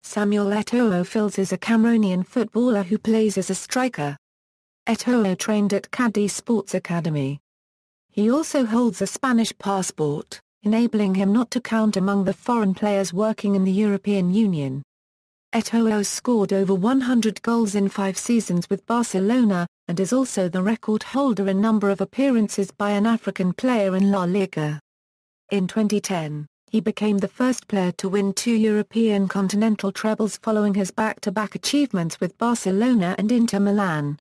samπαιl Eto'o Fils is a Cameroonian footballer who plays as a striker. Eto'o trained at Kadji Sports Academy. He also holds a Spanish passport, enabling him not to count among the foreign players working in the European Union. Eto'o scored over 100 goals in 5 seasons with Barcelona, and is also the record holder in number of appearances by an African player in La Liga. In 2010, he became the first player to win 2 European continental trebles following his back-to-back achievements with Barcelona and Inter Milan.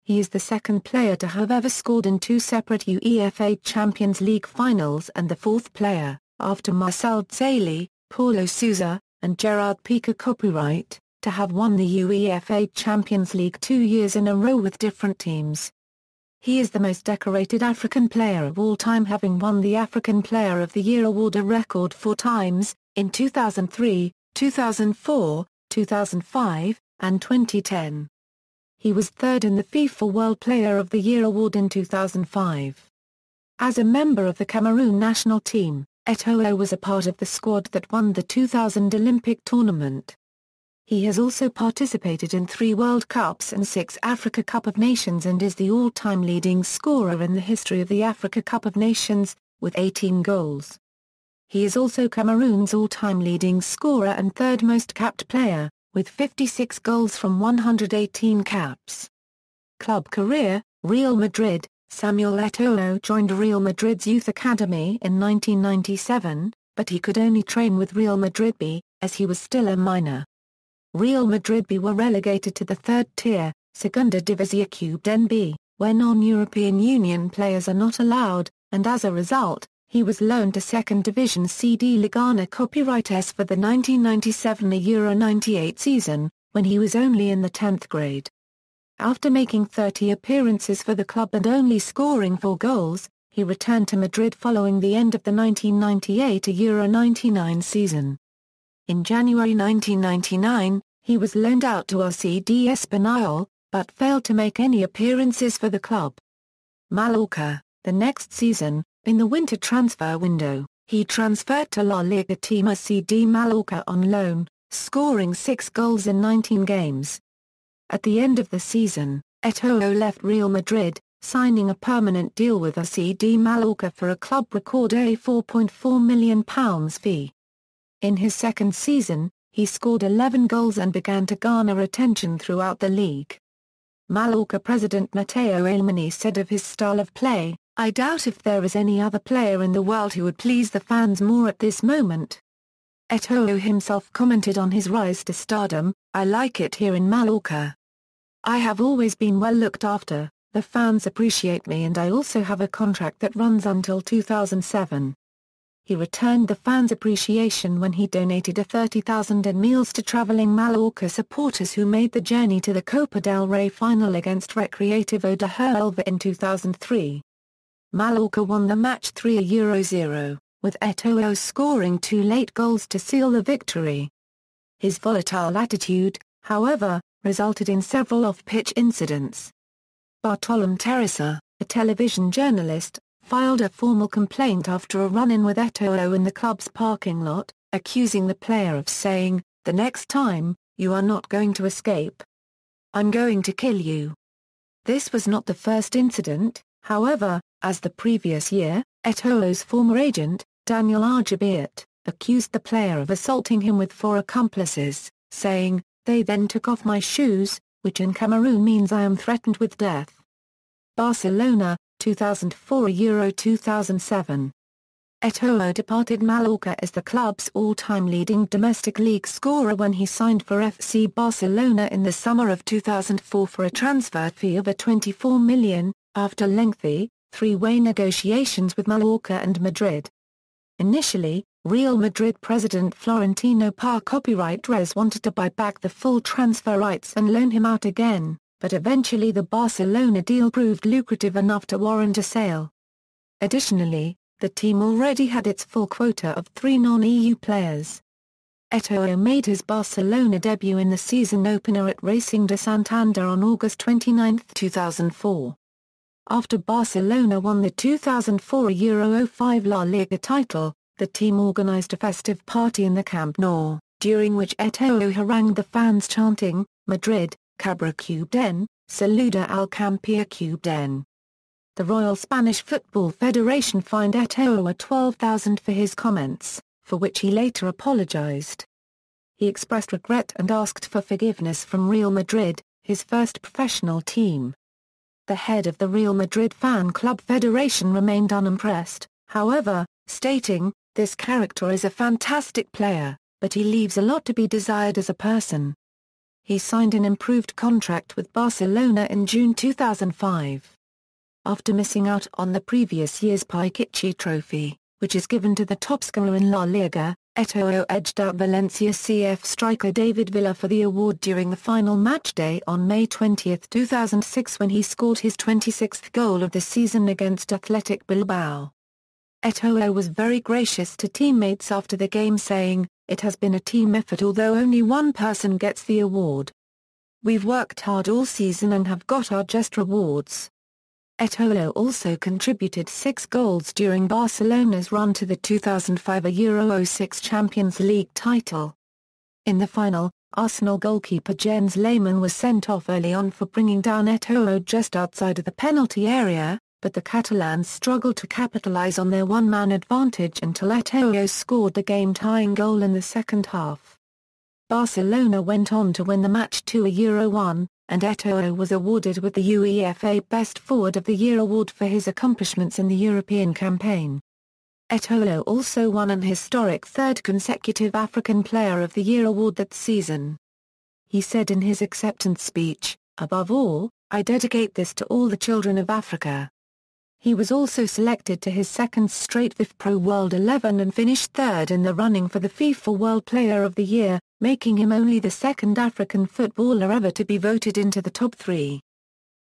He is the second player to have ever scored in 2 separate UEFA Champions League finals and the 4th player, after Marcel Desailly, Paulo Sousa, and Gerard Piqué copyright, to have won the UEFA Champions League 2 years in a row with different teams. He is the most decorated African player of all time, having won the African Player of the Year award a record 4 times, in 2003, 2004, 2005, and 2010. He was 3rd in the FIFA World Player of the Year award in 2005. As a member of the Cameroon national team, Eto'o was a part of the squad that won the 2000 Olympic tournament. He has also participated in 3 World Cups and 6 Africa Cup of Nations and is the all-time leading scorer in the history of the Africa Cup of Nations, with 18 goals. He is also Cameroon's all-time leading scorer and 3rd most capped player, with 56 goals from 118 caps. Club career: Real Madrid. samπαιl Eto'o joined Real Madrid's youth academy in 1997, but he could only train with Real Madrid B, as he was still a minor. Real Madrid B were relegated to the 3rd tier, Segunda División B, where non-European Union players are not allowed, and as a result, he was loaned to 2nd Division CD Liga copyright S for the 1997–98 season, when he was only in the 10th grade. After making 30 appearances for the club and only scoring 4 goals, he returned to Madrid following the end of the 1998–99 season. In January 1999, he was loaned out to RCD Espanyol, but failed to make any appearances for the club. Mallorca. The next season, in the winter transfer window, he transferred to La Liga team RCD Mallorca on loan, scoring 6 goals in 19 games. At the end of the season, Eto'o left Real Madrid, signing a permanent deal with RCD Mallorca for a club record £4.4 million fee. In his 2nd season, he scored 11 goals and began to garner attention throughout the league. Mallorca president Matteo Alemany said of his style of play, "I doubt if there is any other player in the world who would please the fans more at this moment." Eto'o himself commented on his rise to stardom, "I like it here in Mallorca. I have always been well looked after, the fans appreciate me and I also have a contract that runs until 2007. He returned the fans' appreciation when he donated a 30,000 in meals to traveling Mallorca supporters who made the journey to the Copa del Rey final against Recreativo de Huelva in 2003. Mallorca won the match 3-0, with Eto'o scoring 2 late goals to seal the victory. His volatile attitude, however, resulted in several off-pitch incidents. Bartolomé Teresa, a television journalist, filed a formal complaint after a run-in with Eto'o in the club's parking lot, accusing the player of saying, "The next time, you are not going to escape. I'm going to kill you." This was not the first incident, however, as the previous year, Eto'o's former agent, Daniel Arjabiat, accused the player of assaulting him with 4 accomplices, saying, "They then took off my shoes, which in Cameroon means I am threatened with death." Barcelona, 2004–2007. Eto'o departed Mallorca as the club's all-time leading domestic league scorer when he signed for FC Barcelona in the summer of 2004 for a transfer fee of £24 million, after lengthy, 3-way negotiations with Mallorca and Madrid. Initially, Real Madrid president Florentino Pérez copyright Res wanted to buy back the full transfer rights and loan him out again, but eventually the Barcelona deal proved lucrative enough to warrant a sale. Additionally, the team already had its full quota of 3 non-EU players. Eto'o made his Barcelona debut in the season opener at Racing de Santander on August 29, 2004. After Barcelona won the 2004 Euro 05 La Liga title, the team organized a festive party in the Camp Nou. during which Eto'o harangued the fans chanting, "Madrid, Cabra Cubden, Saluda al Campia Cubden." The Royal Spanish Football Federation fined Eto'o 12,000 for his comments, for which he later apologized. He expressed regret and asked for forgiveness from Real Madrid, his first professional team. The head of the Real Madrid Fan Club Federation remained unimpressed, however, stating, "This character is a fantastic player, but he leaves a lot to be desired as a person." He signed an improved contract with Barcelona in June 2005. After missing out on the previous year's Pichichi Trophy, which is given to the topscorer in La Liga, Eto'o edged out Valencia CF striker David Villa for the award during the final matchday on May 20, 2006 when he scored his 26th goal of the season against Athletic Bilbao. Eto'o was very gracious to teammates after the game, saying, "It has been a team effort although only one person gets the award. We've worked hard all season and have got our just rewards." Eto'o also contributed 6 goals during Barcelona's run to the 2005 UEFA 06 Champions League title. In the final, Arsenal goalkeeper Jens Lehmann was sent off early on for bringing down Eto'o just outside of the penalty area, but the Catalans struggled to capitalize on their one-man advantage until Eto'o scored the game-tying goal in the second half. Barcelona went on to win the match 2-1, and Eto'o was awarded with the UEFA Best Forward of the Year award for his accomplishments in the European campaign. Eto'o also won an historic third consecutive African Player of the Year award that season. He said in his acceptance speech, "Above all, I dedicate this to all the children of Africa." He was also selected to his second straight FIFA Pro World 11 and finished third in the running for the FIFA World Player of the Year, making him only the second African footballer ever to be voted into the top 3.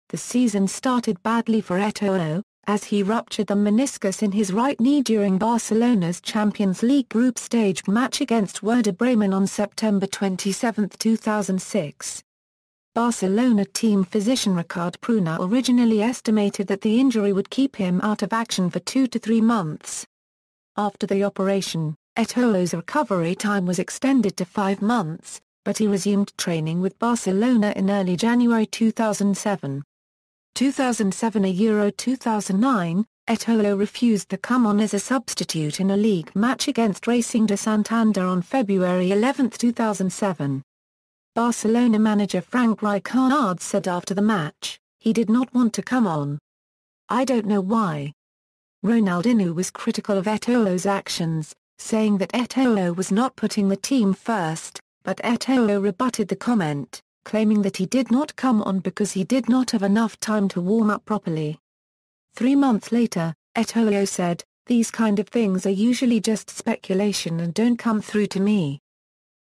The season started badly for Eto'o, as he ruptured the meniscus in his right knee during Barcelona's Champions League group stage match against Werder Bremen on September 27, 2006. Barcelona team physician Ricard Pruna originally estimated that the injury would keep him out of action for 2 to 3 months. After the operation, Eto'o's recovery time was extended to 5 months, but he resumed training with Barcelona in early January 2007. 2007 Euro 2009, Eto'o refused to come on as a substitute in a league match against Racing de Santander on February 11, 2007. Barcelona manager Frank Rijkaard said after the match, "He did not want to come on. I don't know why." Ronaldinho was critical of Eto'o's actions, saying that Eto'o was not putting the team first, but Eto'o rebutted the comment, claiming that he did not come on because he did not have enough time to warm up properly. 3 months later, Eto'o said, "These kind of things are usually just speculation and don't come through to me.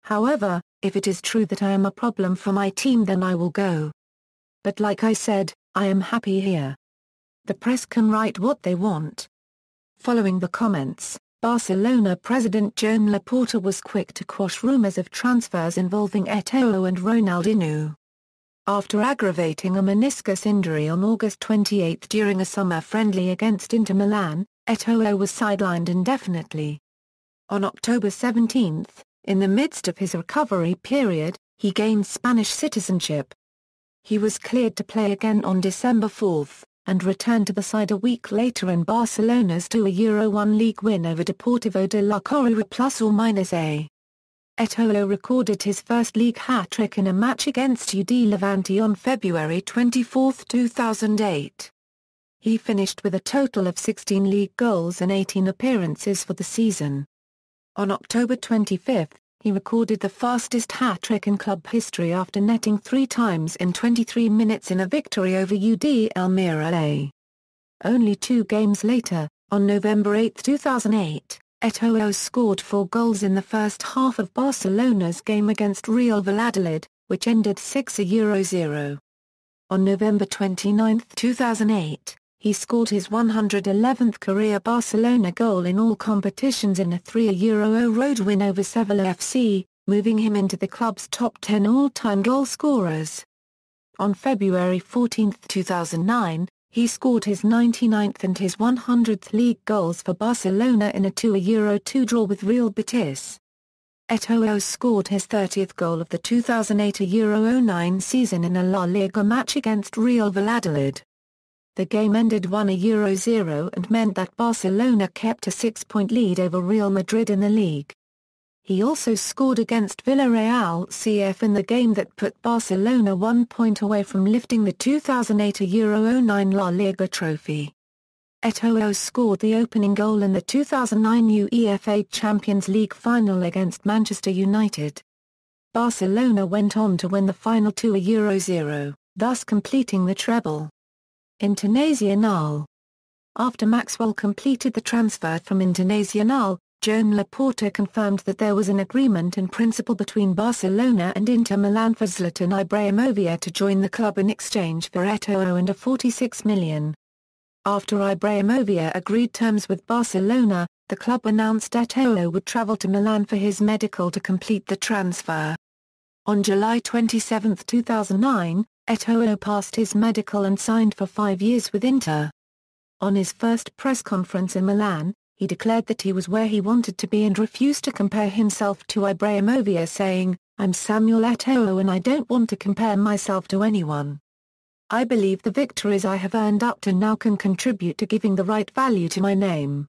However, if it is true that I am a problem for my team then I will go. But like I said, I am happy here. The press can write what they want." Following the comments, Barcelona president Joan Laporta was quick to quash rumors of transfers involving Eto'o and Ronaldinho. After aggravating a meniscus injury on August 28 during a summer friendly against Inter Milan, Eto'o was sidelined indefinitely. On October 17, in the midst of his recovery period, he gained Spanish citizenship. He was cleared to play again on December 4, and returned to the side a week later in Barcelona's 2-1 league win over Deportivo de La Coruña +or-A. Eto'o recorded his first league hat-trick in a match against UD Levante on February 24, 2008. He finished with a total of 16 league goals and 18 appearances for the season. On October 25, he recorded the fastest hat-trick in club history after netting 3 times in 23 minutes in a victory over UD Almería A. Only 2 games later, on November 8, 2008, Eto'o scored 4 goals in the first half of Barcelona's game against Real Valladolid, which ended 6-0. On November 29, 2008, he scored his 111th career Barcelona goal in all competitions in a 3-0 road win over Sevilla FC, moving him into the club's top 10 all-time goal scorers. On February 14, 2009, he scored his 99th and his 100th league goals for Barcelona in a 2-2 draw with Real Betis. Eto'o scored his 30th goal of the 2008-09 season in a La Liga match against Real Valladolid. The game ended 1-0 and meant that Barcelona kept a 6-point lead over Real Madrid in the league. He also scored against Villarreal CF in the game that put Barcelona 1 point away from lifting the 2008-09 La Liga trophy. Eto'o scored the opening goal in the 2009 UEFA Champions League final against Manchester United. Barcelona went on to win the final 2-0, thus completing the treble. Internacional. After Maxwell completed the transfer from Internacional, Joan Laporta confirmed that there was an agreement in principle between Barcelona and Inter Milan for Zlatan Ibrahimovic to join the club in exchange for Eto'o and a $46 million. After Ibrahimovic agreed terms with Barcelona, the club announced Eto'o would travel to Milan for his medical to complete the transfer. On July 27, 2009, Eto'o passed his medical and signed for 5 years with Inter. On his first press conference in Milan, he declared that he was where he wanted to be and refused to compare himself to Ibrahimovic, saying, "I'm samµɛl Eto'o and I don't want to compare myself to anyone. I believe the victories I have earned up to now can contribute to giving the right value to my name."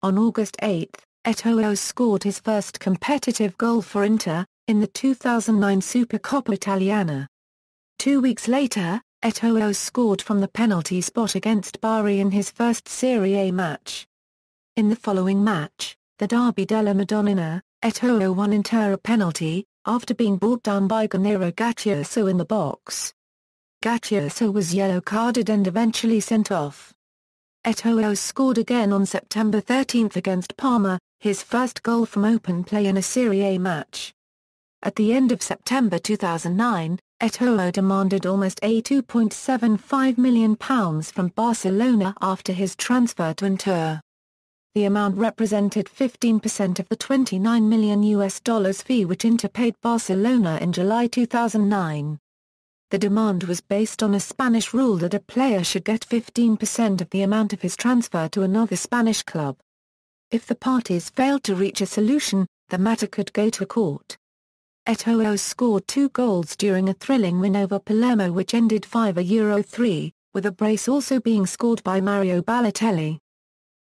On August 8, Eto'o scored his first competitive goal for Inter, in the 2009 Supercoppa Italiana. 2 weeks later, Eto'o scored from the penalty spot against Bari in his first Serie A match. In the following match, the Derby della Madonnina, Eto'o won Inter a penalty, after being brought down by Gennaro Gattuso in the box. Gattuso was yellow-carded and eventually sent off. Eto'o scored again on September 13 against Parma, his first goal from open play in a Serie A match. At the end of September 2009, Eto'o demanded almost £2.75 million from Barcelona after his transfer to Inter. The amount represented 15% of the $29 million fee which Inter paid Barcelona in July 2009. The demand was based on a Spanish rule that a player should get 15% of the amount of his transfer to another Spanish club. If the parties failed to reach a solution, the matter could go to court. Eto'o scored 2 goals during a thrilling win over Palermo which ended 5-3, with a brace also being scored by Mario Balotelli.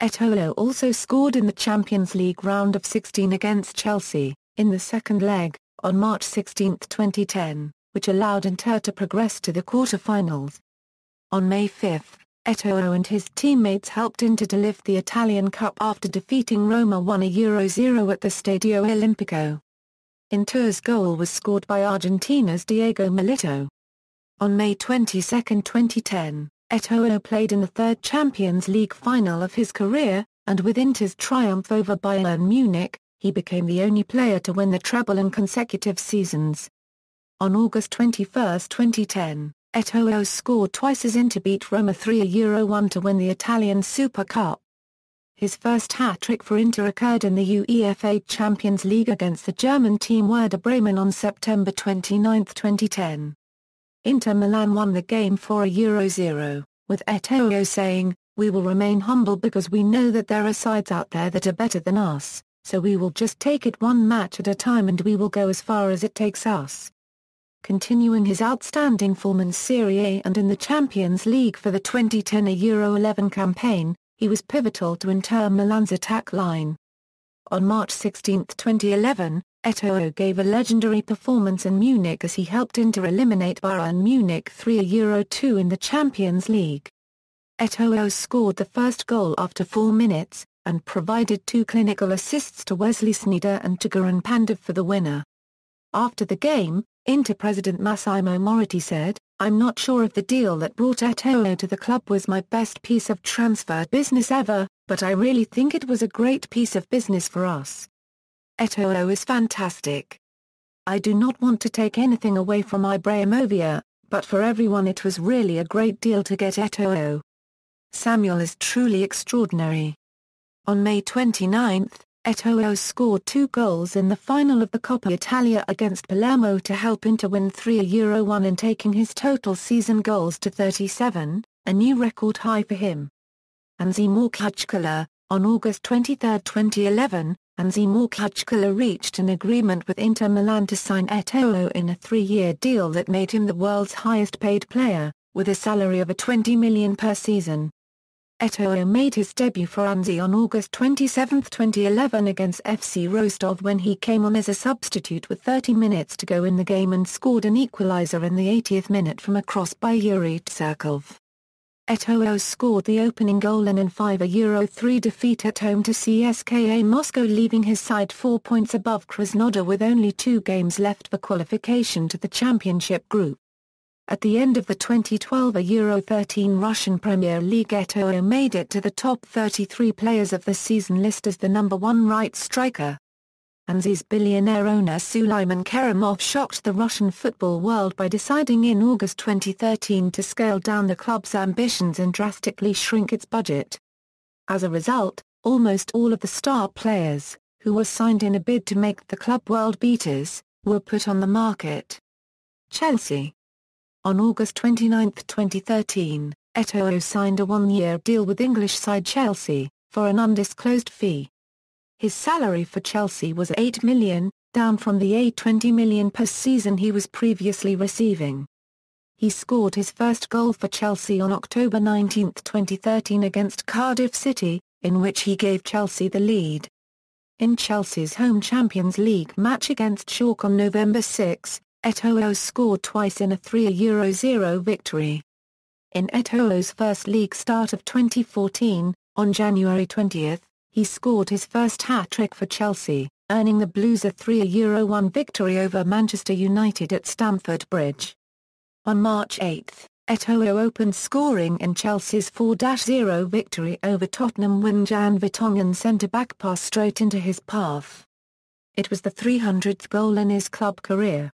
Eto'o also scored in the Champions League round of 16 against Chelsea, in the second leg, on March 16, 2010. Which allowed Inter to progress to the quarter-finals. On May 5, Eto'o and his teammates helped Inter to lift the Italian Cup after defeating Roma 1-0 at the Stadio Olimpico. Inter's goal was scored by Argentina's Diego Milito. On May 22, 2010, Eto'o played in the third Champions League final of his career, and with Inter's triumph over Bayern Munich, he became the only player to win the treble in consecutive seasons. On August 21, 2010, Eto'o scored twice as Inter beat Roma 3-1 to win the Italian Super Cup. His first hat-trick for Inter occurred in the UEFA Champions League against the German team Werder Bremen on September 29, 2010. Inter Milan won the game 4-0, with Eto'o saying, "We will remain humble because we know that there are sides out there that are better than us, so we will just take it one match at a time and we will go as far as it takes us." Continuing his outstanding form in Serie A and in the Champions League for the 2010-11 campaign, he was pivotal to Inter Milan's attack line. On March 16, 2011, Eto'o gave a legendary performance in Munich as he helped Inter eliminate Bayern Munich 3-2 in the Champions League. Eto'o scored the first goal after 4 minutes, and provided 2 clinical assists to Wesley Sneijder and to Goran Pandev for the winner. After the game, Inter president Massimo Moratti said, "I'm not sure if the deal that brought Eto'o to the club was my best piece of transfer business ever, but I really think it was a great piece of business for us. Eto'o is fantastic. I do not want to take anything away from Ibrahimovic, but for everyone it was really a great deal to get Eto'o. samµɛl is truly extraordinary." On May 29, Eto'o scored 2 goals in the final of the Coppa Italia against Palermo to help Inter win 3-1 in taking his total season goals to 37, a new record high for him. Hansi Mukhajkala, on August 23, 2011, Anzi Moukachkala reached an agreement with Inter Milan to sign Eto'o in a 3-year deal that made him the world's highest-paid player, with a salary of $20 million per season. Eto'o made his debut for Anzi on August 27, 2011 against FC Rostov when he came on as a substitute with 30 minutes to go in the game and scored an equaliser in the 80th minute from a cross by Yuri Tsarkov. Eto'o scored the opening goal in an €5-3 defeat at home to CSKA Moscow, leaving his side 4 points above Krasnodar with only 2 games left for qualification to the championship group. At the end of the 2012 Euro-13 Russian Premier League, Eto'o made it to the top 33 players of the season list as the number 1 right striker. Anzi's billionaire owner Suleiman Kerimov shocked the Russian football world by deciding in August 2013 to scale down the club's ambitions and drastically shrink its budget. As a result, almost all of the star players, who were signed in a bid to make the club world beaters, were put on the market. Chelsea. On August 29, 2013, Eto'o signed a 1-year deal with English side Chelsea, for an undisclosed fee. His salary for Chelsea was $8 million, down from the $20 million per season he was previously receiving. He scored his first goal for Chelsea on October 19, 2013 against Cardiff City, in which he gave Chelsea the lead. In Chelsea's home Champions League match against Schalke on November 6, Eto'o scored twice in a 3-0 victory. In Eto'o's first league start of 2014, on January 20, he scored his first hat-trick for Chelsea, earning the Blues a 3-1 victory over Manchester United at Stamford Bridge. On March 8, Eto'o opened scoring in Chelsea's 4-0 victory over Tottenham when Jan Vertonghen's centre-back passed straight into his path. It was the 300th goal in his club career.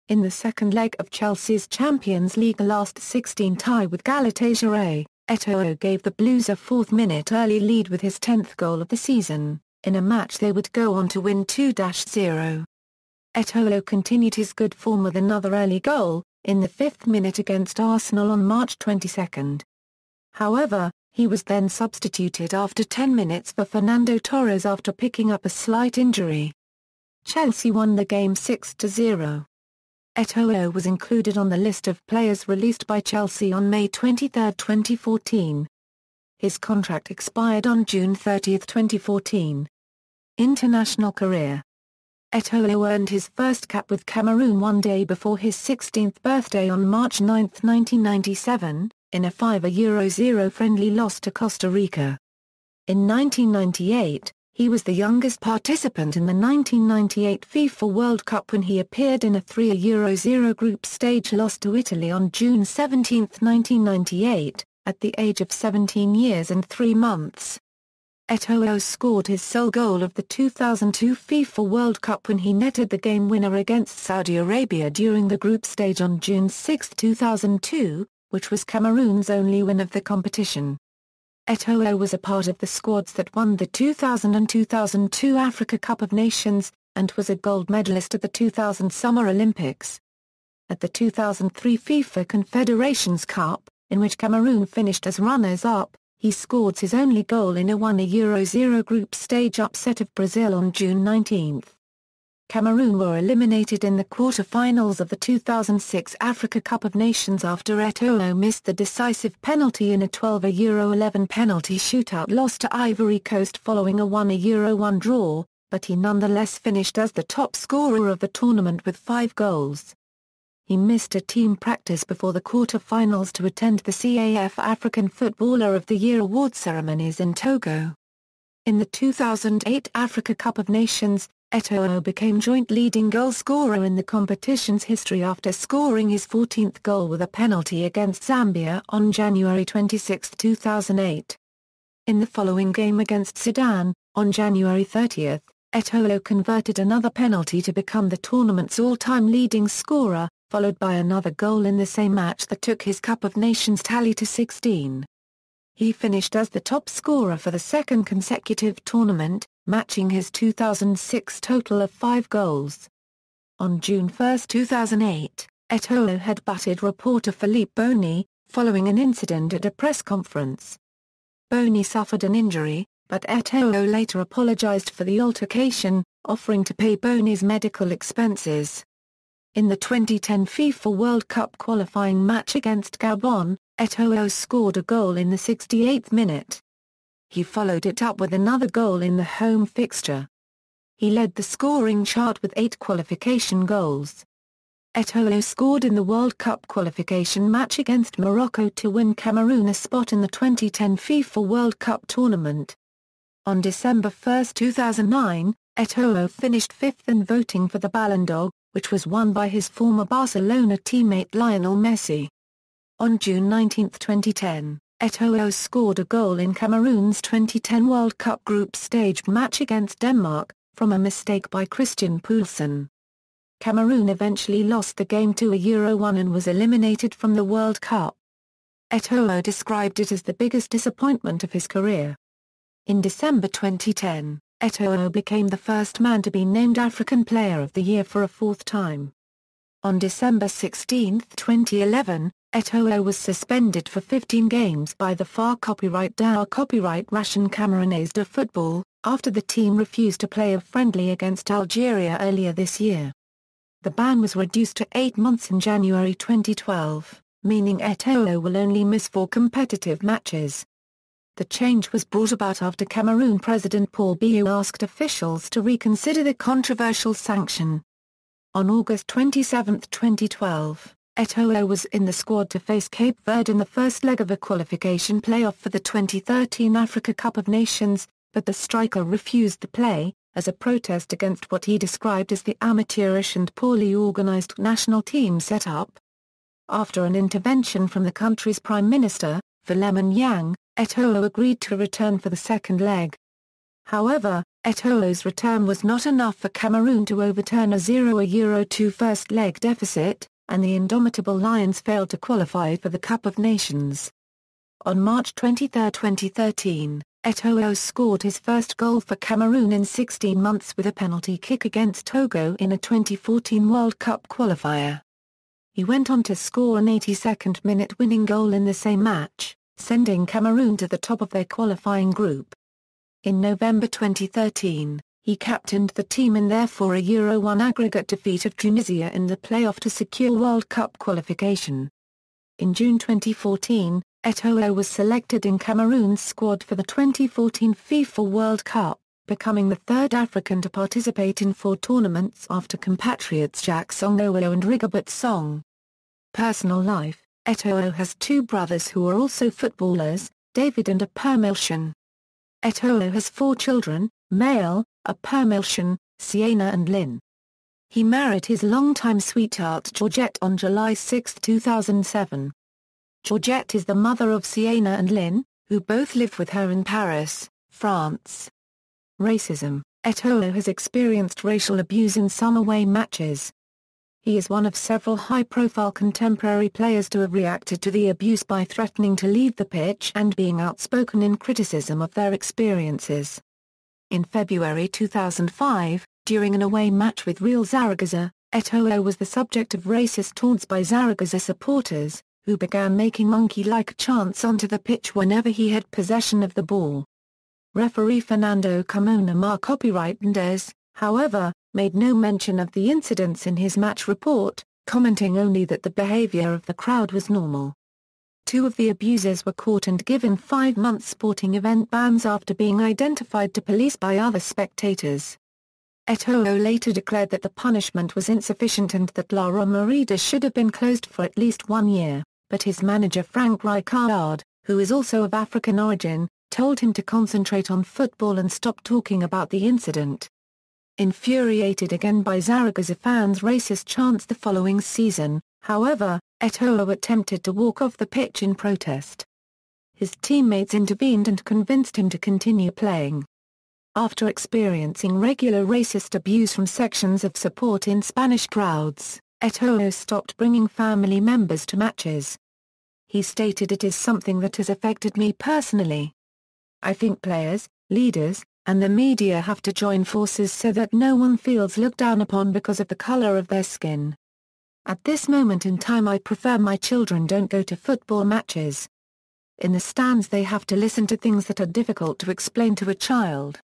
In the second leg of Chelsea's Champions League last 16 tie with Galatasaray, Eto'o gave the Blues a 4th-minute early lead with his 10th goal of the season, in a match they would go on to win 2-0. Eto'o continued his good form with another early goal, in the 5th minute against Arsenal on March 22. However, he was then substituted after 10 minutes for Fernando Torres after picking up a slight injury. Chelsea won the game 6-0. Eto'o was included on the list of players released by Chelsea on May 23, 2014. His contract expired on June 30, 2014. International career. Eto'o earned his first cap with Cameroon 1 day before his 16th birthday on March 9, 1997, in a 5-0 friendly loss to Costa Rica. In 1998, he was the youngest participant in the 1998 FIFA World Cup when he appeared in a 3-0 group stage loss to Italy on June 17, 1998, at the age of 17 years and 3 months. Eto'o scored his sole goal of the 2002 FIFA World Cup when he netted the game winner against Saudi Arabia during the group stage on June 6, 2002, which was Cameroon's only win of the competition. Eto'o was a part of the squads that won the 2000 and 2002 Africa Cup of Nations, and was a gold medalist at the 2000 Summer Olympics. At the 2003 FIFA Confederations Cup, in which Cameroon finished as runners-up, he scored his only goal in a 1-0 group stage upset of Brazil on June 19. Cameroon were eliminated in the quarter-finals of the 2006 Africa Cup of Nations after Eto'o missed the decisive penalty in a 12-11 penalty shootout loss to Ivory Coast following a 1-1 draw, but he nonetheless finished as the top scorer of the tournament with 5 goals. He missed a team practice before the quarter-finals to attend the CAF African Footballer of the Year award ceremonies in Togo. In the 2008 Africa Cup of Nations, Eto'o became joint leading goal scorer in the competition's history after scoring his 14th goal with a penalty against Zambia on January 26, 2008. In the following game against Sudan, on January 30, Eto'o converted another penalty to become the tournament's all-time leading scorer, followed by another goal in the same match that took his Cup of Nations tally to 16. He finished as the top scorer for the second consecutive tournament, matching his 2006 total of 5 goals. On June 1, 2008, Eto'o headbutted reporter Philippe Bony, following an incident at a press conference. Bony suffered an injury, but Eto'o later apologized for the altercation, offering to pay Bony's medical expenses. In the 2010 FIFA World Cup qualifying match against Gabon, Eto'o scored a goal in the 68th minute. He followed it up with another goal in the home fixture. He led the scoring chart with 8 qualification goals. Eto'o scored in the World Cup qualification match against Morocco to win Cameroon a spot in the 2010 FIFA World Cup tournament. On December 1, 2009, Eto'o finished 5th in voting for the Ballon d'Or, which was won by his former Barcelona teammate Lionel Messi. On June 19, 2010, Eto'o scored a goal in Cameroon's 2010 World Cup group stage match against Denmark, from a mistake by Christian Poulsen. Cameroon eventually lost the game 2-1 and was eliminated from the World Cup. Eto'o described it as the biggest disappointment of his career. In December 2010, Eto'o became the first man to be named African Player of the Year for a 4th time. On December 16, 2011, Eto'o was suspended for 15 games by the FA copyright DAO copyright Ration Camerounais de Football, after the team refused to play a friendly against Algeria earlier this year. The ban was reduced to 8 months in January 2012, meaning Eto'o will only miss 4 competitive matches. The change was brought about after Cameroon President Paul Biya asked officials to reconsider the controversial sanction. On August 27, 2012, Eto'o was in the squad to face Cape Verde in the first leg of a qualification playoff for the 2013 Africa Cup of Nations, but the striker refused to play, as a protest against what he described as the amateurish and poorly organized national team setup. After an intervention from the country's Prime Minister, Philemon Yang, Eto'o agreed to return for the second leg. However, Eto'o's return was not enough for Cameroon to overturn a 0-2 first leg deficit, and the indomitable Lions failed to qualify for the Cup of Nations. On March 23, 2013, Eto'o scored his first goal for Cameroon in 16 months with a penalty kick against Togo in a 2014 World Cup qualifier. He went on to score an 82nd minute winning goal in the same match, sending Cameroon to the top of their qualifying group. In November 2013, he captained the team in their 4-1 aggregate defeat of Tunisia in the playoff to secure World Cup qualification. In June 2014, Eto'o was selected in Cameroon's squad for the 2014 FIFA World Cup, becoming the 3rd African to participate in 4 tournaments after compatriots Jacques Songolo and Rigobert Song. Personal life: Eto'o has 2 brothers who are also footballers, David and Apermilchen. Eto'o has 4 children, male, Apermilchen, Sienna and Lynn. He married his longtime sweetheart Georgette on July 6, 2007. Georgette is the mother of Sienna and Lynn, who both live with her in Paris, France. Racism: Eto'o has experienced racial abuse in some away matches. He is one of several high-profile contemporary players to have reacted to the abuse by threatening to leave the pitch and being outspoken in criticism of their experiences. In February 2005, during an away match with Real Zaragoza, Eto'o was the subject of racist taunts by Zaragoza supporters, who began making monkey-like chants onto the pitch whenever he had possession of the ball. Referee Fernando Carmona copyright Ndez, however, made no mention of the incidents in his match report, commenting only that the behavior of the crowd was normal. 2 of the abusers were caught and given 5-month sporting event bans after being identified to police by other spectators. Eto'o later declared that the punishment was insufficient and that La Romareda should have been closed for at least 1 year, but his manager Frank Rijkaard, who is also of African origin, told him to concentrate on football and stop talking about the incident. Infuriated again by Zaragoza fans' racist chants the following season, however, Eto'o attempted to walk off the pitch in protest. His teammates intervened and convinced him to continue playing. After experiencing regular racist abuse from sections of support in Spanish crowds, Eto'o stopped bringing family members to matches. He stated, "It is something that has affected me personally. I think players, leaders, and the media have to join forces so that no one feels looked down upon because of the color of their skin. At this moment in time I prefer my children don't go to football matches." In the stands they have to listen to things that are difficult to explain to a child.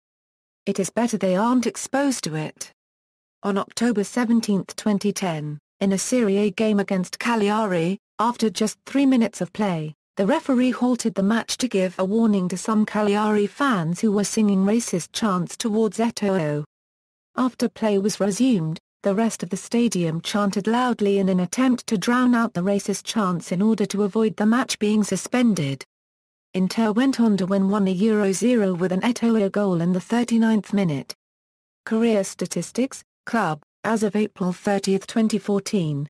It is better they aren't exposed to it. On October 17, 2010, in a Serie A game against Cagliari, after just 3 minutes of play, the referee halted the match to give a warning to some Cagliari fans who were singing racist chants towards Eto'o. After play was resumed, the rest of the stadium chanted loudly in an attempt to drown out the racist chants in order to avoid the match being suspended. Inter went on to win 1-0 with an Eto'o goal in the 39th minute. Career statistics, club, as of April 30, 2014.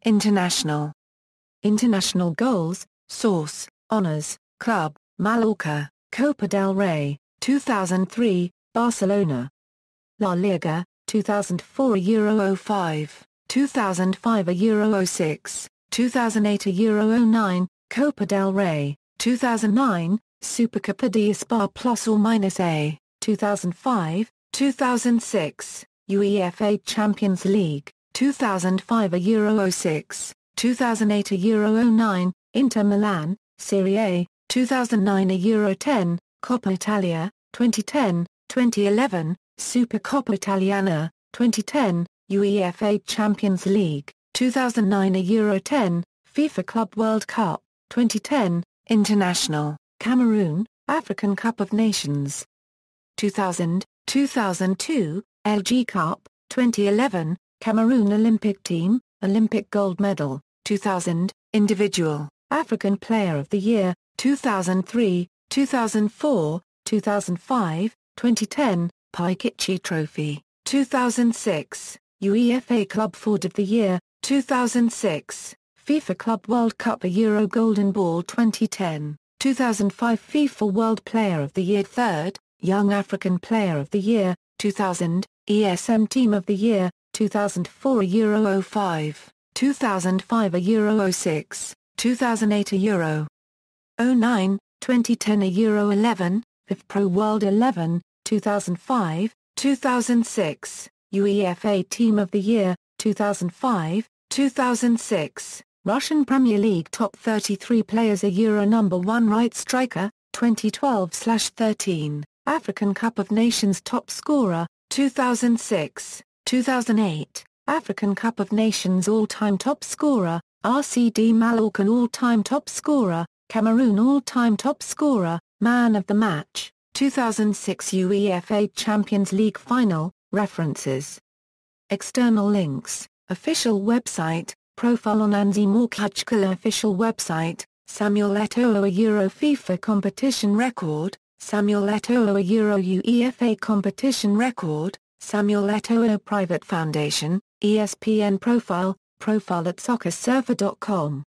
International goals, source, Honours, Club, Mallorca, Copa del Rey, 2003, Barcelona. La Liga, 2004 Euro 05, 2005 Euro 06, 2008 Euro 09, Copa del Rey, 2009, Supercopa de España +/- A, 2005, 2006, UEFA Champions League, 2005 Euro 06, 2008 Euro 09, Inter Milan, Serie A, 2009 Euro 10, Coppa Italia, 2010, 2011, Supercoppa Italiana, 2010, UEFA Champions League, 2009 Euro 10, FIFA Club World Cup, 2010, International, Cameroon, African Cup of Nations. 2000, 2002, LG Cup, 2011, Cameroon Olympic Team, Olympic gold medal, 2000, Individual, African Player of the Year, 2003, 2004, 2005, 2010, Pichichi Trophy, 2006, UEFA Club Forward of the Year, 2006, FIFA Club World Cup Euro Golden Ball 2010, 2005 FIFA World Player of the Year 3rd, Young African Player of the Year, 2000, ESM Team of the Year, 2004 Euro 05, 2005 Euro 06, 2008 Euro 09, 2010 Euro 11, FIFPro World 11, 2005, 2006, UEFA Team of the Year, 2005, 2006, Russian Premier League Top 33 Players Euro Number 1 Right Striker, 2012/13, African Cup of Nations Top Scorer, 2006, 2008, African Cup of Nations All-Time Top Scorer, RCD Mallorca All-Time Top Scorer, Cameroon All-Time Top Scorer, Man of the Match, 2006 UEFA Champions League Final, References. External links, Official website, Profile on Anzi Morkachkala Official website, Samuel Eto'o Euro FIFA Competition Record, Samuel Eto'o Euro UEFA Competition Record, Samuel Eto'o Private Foundation, ESPN Profile, profile at soccersurfer.com.